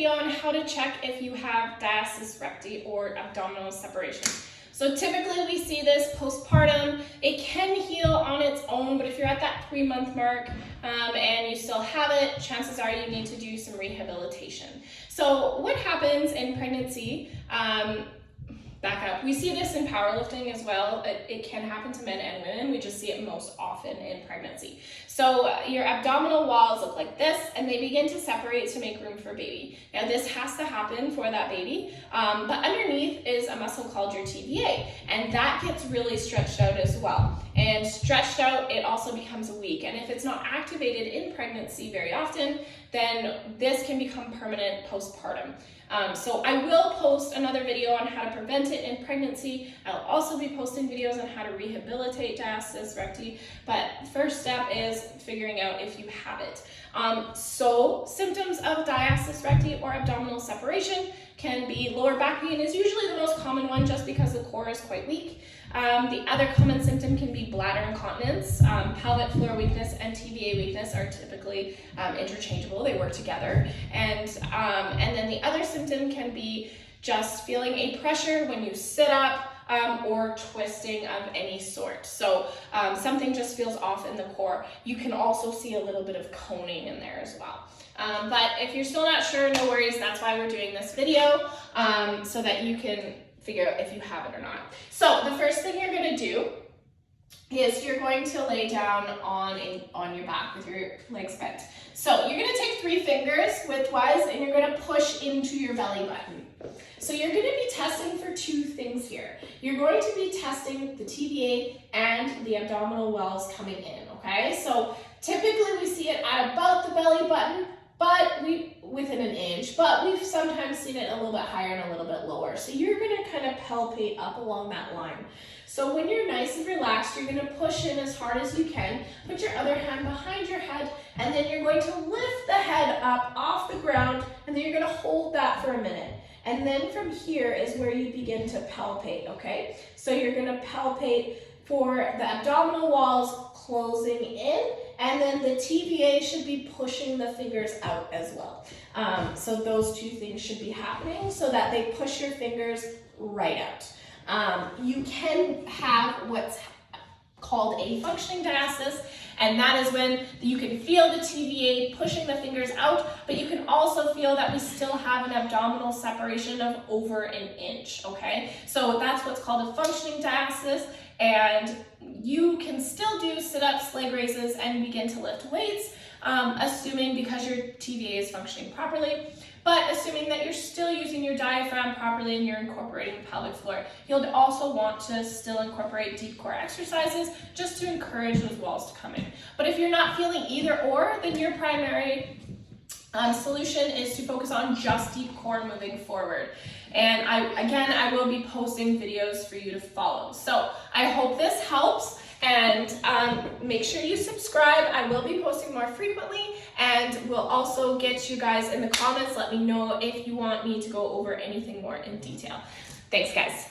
video on how to check if you have diastasis recti or abdominal separation. So typically we see this postpartum. It can heal on its own, but if you're at that 3-month mark and you still have it, chances are you need to do some rehabilitation. So what happens in pregnancy, back up, we see this in powerlifting as well. It can happen to men and women. We just see it most often in pregnancy. So your abdominal walls look like this, and they begin to separate to make room for baby. Now this has to happen for that baby, but underneath is a muscle called your TVA, and that gets really stretched out as well. And stretched out, it also becomes weak. And if it's not activated in pregnancy very often, then this can become permanent postpartum. So I will post another video on how to prevent it in pregnancy. I'll also be posting videos on how to rehabilitate diastasis recti, but first step is figuring out if you have it. So symptoms of diastasis recti or abdominal separation can be lower back pain is usually the most common one just because the core is quite weak. The other common symptom can be bladder incontinence. Pelvic floor weakness and TVA weakness are typically interchangeable. They work together. And then the other symptom can be just feeling a pressure when you sit up or twisting of any sort. So something just feels off in the core. You can also see a little bit of coning in there as well. But if you're still not sure, no worries. That's why we're doing this video, so that you can figure out if you have it or not. So the first thing you're going to do is you're going to lay down on your back with your legs bent. So you're going to take 3 fingers widthwise and you're going to push into your belly button. So you're going to be testing for 2 things here. You're going to be testing the TVA and the abdominal walls coming in, okay? So typically we see it at about the belly button, but within an inch, but we've sometimes seen it a little bit higher and a little bit lower. So you're gonna kind of palpate up along that line. So when you're nice and relaxed, you're gonna push in as hard as you can, put your other hand behind your head, and then you're going to lift the head up off the ground, and then you're gonna hold that for a minute. And then from here is where you begin to palpate, okay? So you're gonna palpate for the abdominal walls closing in, and then the TVA should be pushing the fingers out as well. So those 2 things should be happening so that they push your fingers right out. You can have what's called a functioning diastasis, and that is when you can feel the TVA pushing the fingers out, but you can also feel that we still have an abdominal separation of over an inch, okay? So that's what's called a functioning diastasis, and you can still do sit-ups, leg raises, and begin to lift weights, assuming because your TVA is functioning properly, but assuming that you're still using your diaphragm properly and you're incorporating the pelvic floor. You'll also want to still incorporate deep core exercises just to encourage those walls to come in. But if you're not feeling either or, then your primary solution is to focus on just deep core moving forward. And I will be posting videos for you to follow. So I hope this helps, and make sure you subscribe. I will be posting more frequently, and we'll also get you guys in the comments. Let me know if you want me to go over anything more in detail. Thanks, guys.